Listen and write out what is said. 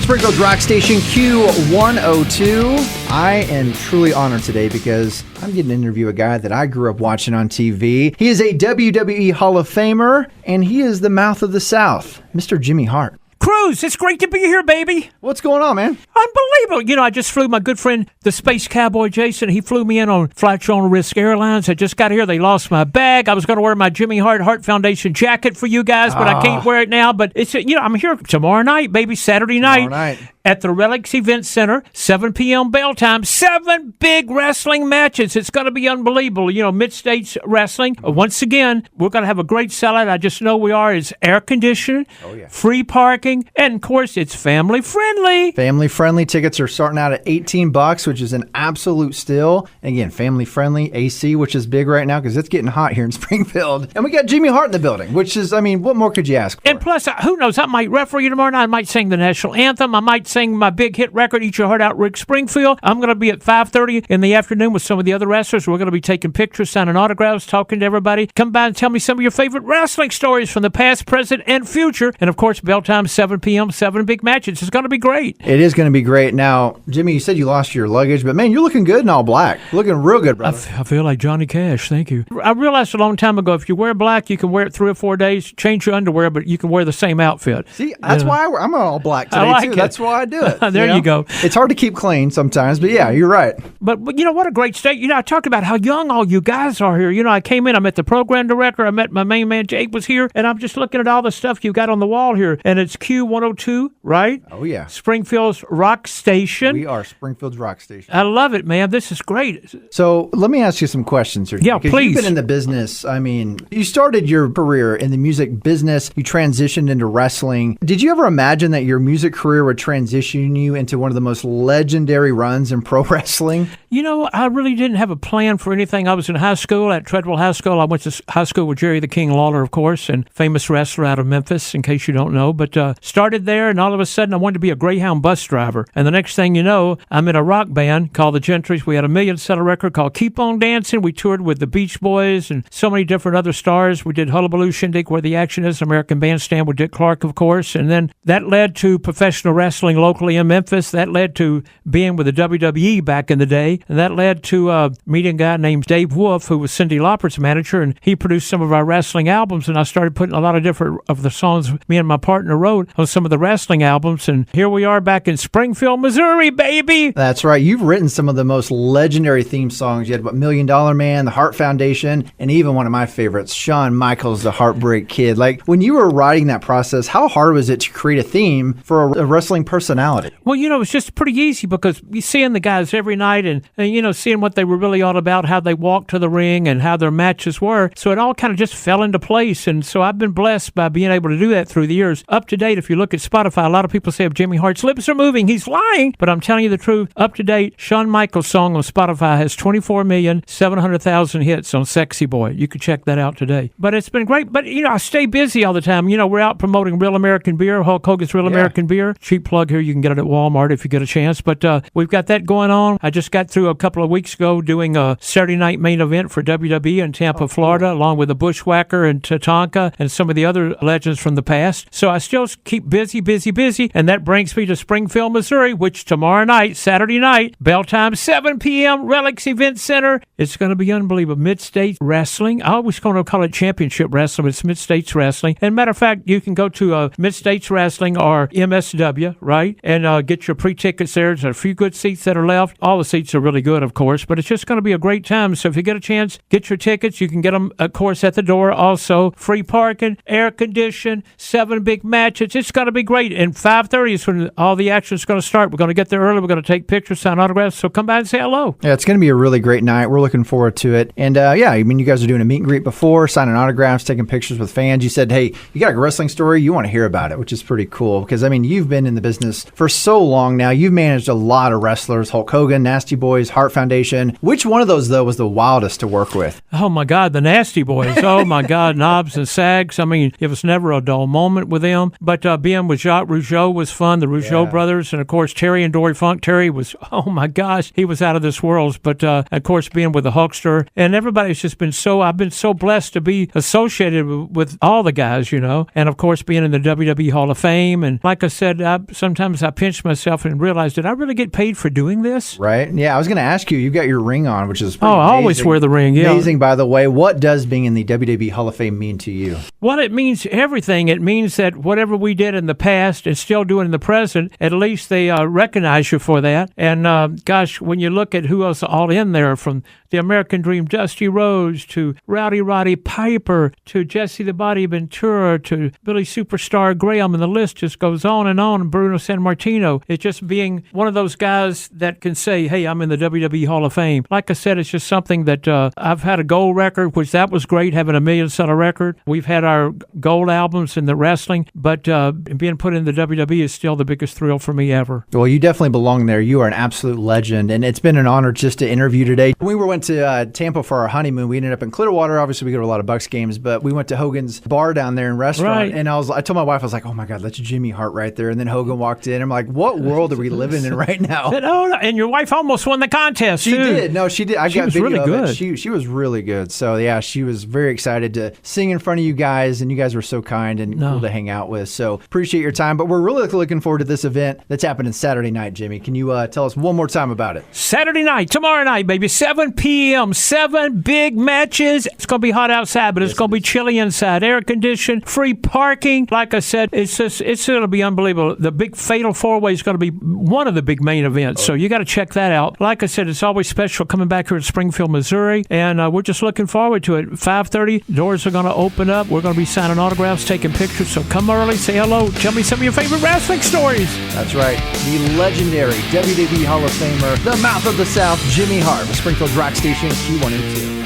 Springfield's rock station Q102. I am truly honored today because I'm getting to interview a guy that I grew up watching on TV. He is a WWE Hall of Famer, and he is the mouth of the South, Mr. Jimmy Hart. Cruz, it's great to be here, baby. What's going on, man? Unbelievable. You know, I just flew my good friend, the Space Cowboy Jason. He flew me in on Flight Your Own Risk Airlines. I just got here. They lost my bag. I was going to wear my Jimmy Hart Foundation jacket for you guys, but I can't wear it now. But it's, I'm here tomorrow night, baby, Saturday night. At the Relics Event Center, 7 p.m. bell time, 7 big wrestling matches. It's going to be unbelievable. Mid-states wrestling. Once again, we're going to have a great sellout. I just know we are. It's air conditioned, free parking, and, of course, it's family friendly. Family friendly. Tickets are starting out at $18, which is an absolute steal. Again, family friendly. AC, which is big right now because it's getting hot here in Springfield. And we got Jimmy Hart in the building, which is, what more could you ask for? And plus, who knows, I might referee tomorrow night. I might sing the national anthem. I might sing my big hit record, Eat Your Heart Out, Rick Springfield. I'm going to be at 5:30 in the afternoon with some of the other wrestlers. We're going to be taking pictures, signing autographs, talking to everybody. Come by and tell me some of your favorite wrestling stories from the past, present, and future. And, of course, bell time, 7 p.m., 7 big matches. It's going to be great. It is going to be great. Now, Jimmy, you said you lost your luggage, but, man, you're looking good in all black. Looking real good, brother. I feel like Johnny Cash. Thank you. I realized a long time ago, if you wear black, you can wear it 3 or 4 days, change your underwear, but you can wear the same outfit. See, that's why I'm all black today, too. That's why I do it. There you go. It's hard to keep clean sometimes, but yeah, you're right. But what a great state. I talked about how young all you guys are here. I came in, I met the program director, I met my main man, Jake was here, and I'm just looking at all the stuff you got on the wall here. And it's Q102, right? Oh, yeah. Springfield's rock station. We are Springfield's rock station. I love it, man. This is great. So let me ask you some questions here. Yeah, please. You've been in the business. You started your career in the music business. You transitioned into wrestling. Did you ever imagine that your music career would transition you into one of the most legendary runs in pro wrestling? I really didn't have a plan for anything. I was in high school at Treadwell High School. I went to high school with Jerry the King Lawler, of course, and famous wrestler out of Memphis, in case you don't know. But started there, and all of a sudden I wanted to be a Greyhound bus driver. And the next thing you know, I'm in a rock band called the Gentrys. We had a million-seller record called Keep On Dancing. We toured with the Beach Boys and so many different other stars. We did Hullabaloo Shindig, Where the Action Is, American Bandstand with Dick Clark, of course. And then that led to professional wrestling locally in Memphis. That led to being with the WWE back in the day. And that led to meeting a guy named Dave Wolf, who was Cyndi Lauper's manager, and he produced some of our wrestling albums. And I started putting a lot of different of the songs me and my partner wrote on some of the wrestling albums. And here we are back in Springfield, Missouri, baby. That's right. You've written some of the most legendary theme songs. You had $1 Million Man, the Hart Foundation, and even one of my favorites, Shawn Michaels, the Heartbreak Kid. Like, when you were writing that process, how hard was it to create a theme for a wrestling personality? Well, it's just pretty easy because you're seeing the guys every night and seeing what they were really all about, how they walked to the ring and how their matches were. So it all kind of just fell into place. And so I've been blessed by being able to do that through the years. Up to date, if you look at Spotify, a lot of people say if Jimmy Hart's lips are moving, he's lying. But I'm telling you the truth. Up to date, Shawn Michaels' song on Spotify has 24,700,000 hits on Sexy Boy. You can check that out today. But it's been great. But, I stay busy all the time. We're out promoting Real American Beer, Hulk Hogan's Real American Beer. Cheap plug here. You can get it at Walmart if you get a chance. But we've got that going on. I just got through a couple of weeks ago doing a Saturday night main event for WWE in Tampa, Florida, along with the Bushwhacker and Tatanka and some of the other legends from the past. So I still keep busy. And that brings me to Springfield, Missouri, which tomorrow night, Saturday night, bell time, 7 p.m., Relics Event Center. It's going to be unbelievable. Mid-States Wrestling. I always going to call it Championship Wrestling, but it's Mid-States Wrestling. And matter of fact, you can go to Mid-States Wrestling or MSW, right, and get your pre-tickets there. There's a few good seats that are left. All the seats are really good, of course, but it's just going to be a great time. So if you get a chance, get your tickets. You can get them, of course, at the door. Also, free parking, air conditioned, 7 big matches. It's going to be great. And 5:30 is when all the action is going to start. We're going to get there early. We're going to take pictures, sign autographs. So come by and say hello. Yeah, it's going to be a really great night. We're looking forward to it. And you guys are doing a meet and greet before, signing autographs, taking pictures with fans. You said, hey, you got a wrestling story, you want to hear about it, which is pretty cool because, you've been in the business for so long now. You've managed a lot of wrestlers, Hulk Hogan, Nasty Boys, Hart Foundation. Which one of those, though, was the wildest to work with? Oh, my God, the Nasty Boys. Oh, my God, Knobs and Sags. It was never a dull moment with them. But being with Jacques Rougeau was fun, the Rougeau brothers, and of course Terry and Dory Funk. Terry was, oh my gosh, he was out of this world. But of course being with the Hulkster, and everybody's just been I've been so blessed to be associated with all the guys, you know, and of course being in the WWE Hall of Fame. And like I said, sometimes I pinch myself and realize, did I really get paid for doing this? Right. Yeah, I was going to ask you, got your ring on, which is I always wear the ring. Yeah. Amazing, by the way. What does being in the WWE Hall of Fame mean to you? Well, it means everything. It means that whatever we did in the past and still doing in the present, at least they recognize you for that. And gosh, when you look at who else all in there, from the American Dream, Dusty Rhodes, to Rowdy Roddy Piper, to Jesse the Body Ventura, to Billy Superstar Graham, and the list just goes on, and Bruno Sammartino. It's just being one of those guys that can say, hey, I'm in the WWE Hall of Fame. Like I said, it's just something that I've had a gold record, which that was great, having a $1 million record. We've had our gold albums in the wrestling, but being put in the WWE is still the biggest thrill for me ever. Well, you definitely belong there. You are an absolute legend, and it's been an honor just to interview today. We went to Tampa for our honeymoon. We ended up in Clearwater. Obviously, we go to a lot of Bucks games, but we went to Hogan's bar down there in restaurant, right. And I told my wife, I was like, oh my God, that's Jimmy Hart right there. And then Hogan walked in. I'm like, what world are we living in right now? And your wife almost won the contest, She did. No, she did. I got video really of good. it. She was really good. So, yeah, she was very excited to sing in front of you guys, and you guys were so kind and cool to hang out with. So, appreciate your time. But we're really looking forward to this event that's happening Saturday night, Jimmy. Can you tell us one more time about it? Saturday night, tomorrow night, baby, 7 p.m., 7 big matches. It's going to be hot outside, but it's going to be chilly inside. Air conditioned, free parking. Like I said, it's going to be unbelievable. The big Fatal 4-Way is going to be one of the big main events, so you got to check that out. Like I said, it's always special coming back here to Springfield, Missouri, and we're just looking forward to it. 5:30, doors are going to open up. We're going to be signing autographs, taking pictures, so come early, say hello, tell me some of your favorite wrestling stories. That's right. The legendary WWE Hall of Famer, the Mouth of the South, Jimmy Hart, the Springfield's Rock Station, Q102.